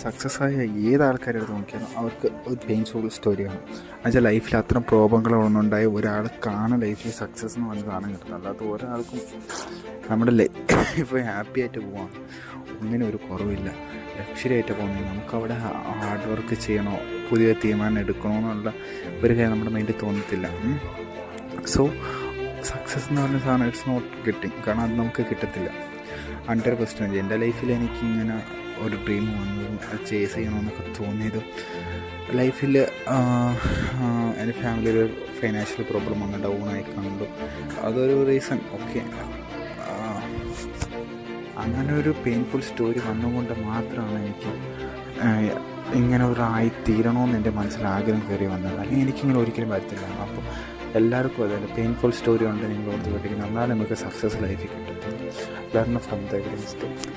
Success ആയ ഏത് ആൾക്കാരെടുത്ത് നോക്കിയാലും അവർക്ക് ഒരു പെയിൻഫുൾ സ്റ്റോറിയാണ്. എന്നുവെച്ചാൽ ലൈഫിൽ അത്തരം പ്രോബ്ലങ്ങളൊന്നും ഉണ്ടായ ഒരാൾക്കാണ് ലൈഫിൽ സക്സസ് എന്ന് പറഞ്ഞ് കാണാൻ കിട്ടുന്നത്. അല്ലാത്ത ഒരാൾക്കും നമ്മുടെ ലൈഫ് ഹാപ്പി ആയിട്ട് പോവാം, ഒന്നിനും ഒരു കുറവില്ല, ലക്ഷറിയായിട്ട് പോകുന്നത്. നമുക്കവിടെ ഹാർഡ് വർക്ക് ചെയ്യണോ, പുതിയ തീരുമാനം എടുക്കണോ എന്നുള്ള ഒരു കാര്യം നമ്മുടെ മൈൻഡിൽ തോന്നത്തില്ല. സോ സക്സസ് എന്ന് പറഞ്ഞ സാധനം ഇറ്റ്സ് നോട്ട് കിട്ടിങ്, കാരണം അത് നമുക്ക് കിട്ടത്തില്ല 100%. എൻ്റെ ലൈഫിൽ എനിക്കിങ്ങനെ ഒരു ഡ്രീം വന്നതും അത് ചേസ് ചെയ്യണമെന്നൊക്കെ തോന്നിയതും ലൈഫിൽ എൻ്റെ ഫാമിലിയിൽ ഒരു ഫൈനാൻഷ്യൽ പ്രോബ്ലം വന്ന് ഡൗൺ ആയി കണ്ടു. അതൊരു റീസൺ. ഓക്കെ, അങ്ങനെ ഒരു പെയിൻഫുൾ സ്റ്റോറി വന്നുകൊണ്ട് മാത്രമാണ് എനിക്ക് ഇങ്ങനെ ഒരു തീരണമെന്ന് എൻ്റെ മനസ്സിൽ ആഗ്രഹം കയറി വന്നത്. അല്ലെങ്കിൽ എനിക്കിങ്ങനെ ഒരിക്കലും വരത്തില്ല. അപ്പോൾ എല്ലാവർക്കും അതെ, പെയിൻഫുൾ സ്റ്റോറി ഉണ്ട് നിങ്ങളോട് പഠിക്കുന്നത്, എന്നാലും നമുക്ക് സക്സസ് ലൈഫിൽ കിട്ടും. Learn from the mistake.